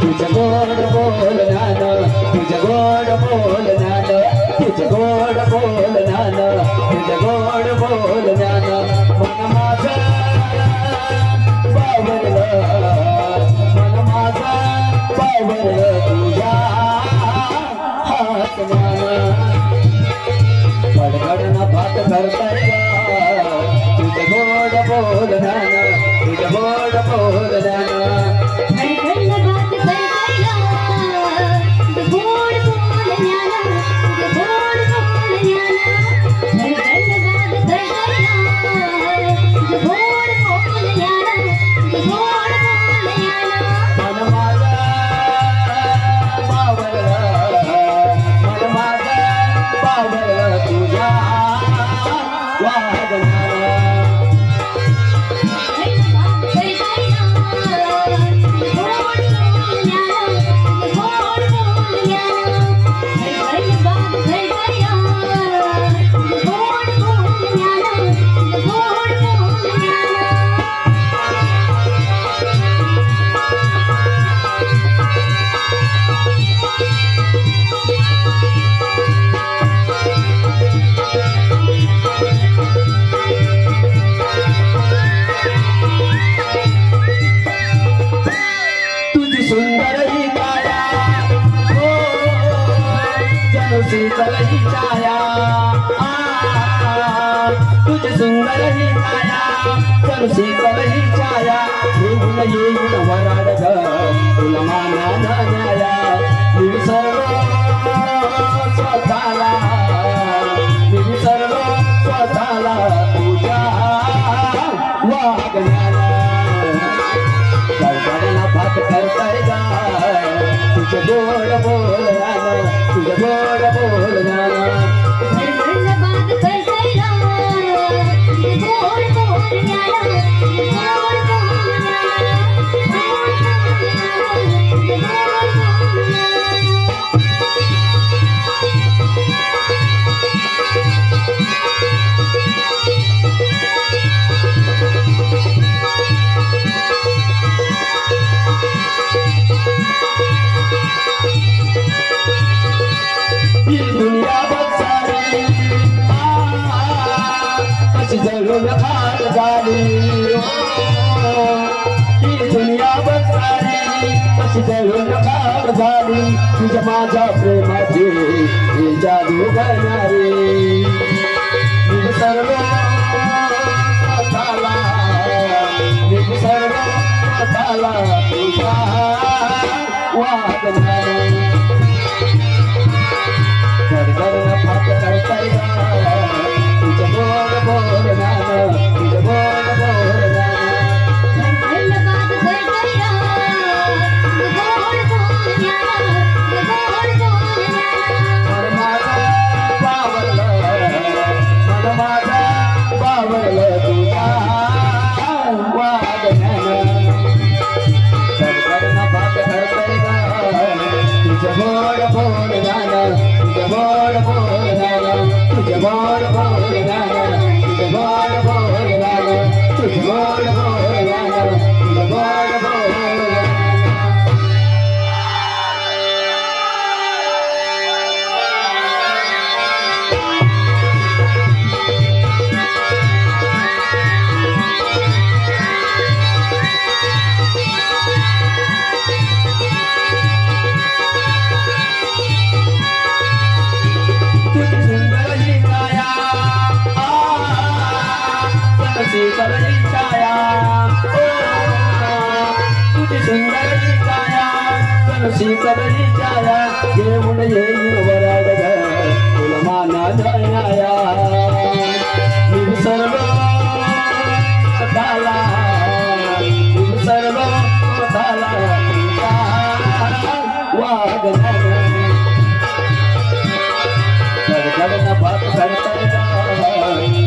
तुझं गोड बोलण्यान तुझं गोड बोलण्यान तुझं गोड बोलण्यान तुझं गोड बोलण्यान मन माझं बावरलं मन माझं बावरलं तुझ्या हातण्यान गडगडना भात करताय तुझं गोड बोलण्यान तुझं गोड बोलण्यान शीतल ही छाया तुझी सुंदर ही छाया चल शीतल ही छाया येऊन येऊन वराड ग तुला माना न्याया विसरलो स्वतःला विसरलो स्वतःला तुझ्या वागण्याला गडगडना भात करताय गा तुझं गोड बोलण्यान तुझं गोड बोलण्यान दुनिया बसारी कशी जळून खाक झाली ही दुनिया बसारी कशी जळून खाक झाली तुझ्या माझ्या प्रेमाची ही जादू करणारी विसरलो स्वतःला विसरलो स्वतःला तुझ्या वागण्याला गडगडना भात करताय तुझं गोड बोलण्यान तुझं गोड बोलण्यान मन माझं बावरलं मन माझं बावरलं तुझ्या वागण्यान गडगडना भात करताय तुझं गोड बोलण्यान तुझं गोड बोलण्यान तुझं गोड बोलण्यान तुझं गोड बोलण्यान तुझं गोड बोलण्यान तुझं गोड बोलण्यान शीतल ही छाया तुझी सुंदर ही छाया चल शीतल ही छाया येऊन येईन वराड ग तुला माना न्याया विसरलो स्वतःला विसरलो स्वतःला वागण्याला गडगडना भात करताय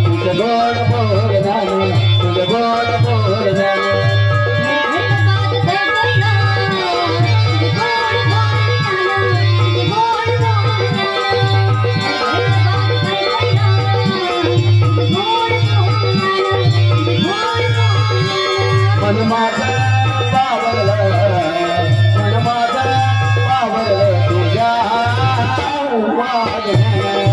तुझं गोड बोलण्यान तुझं गोड बोलण्यान मन माझं वागण्या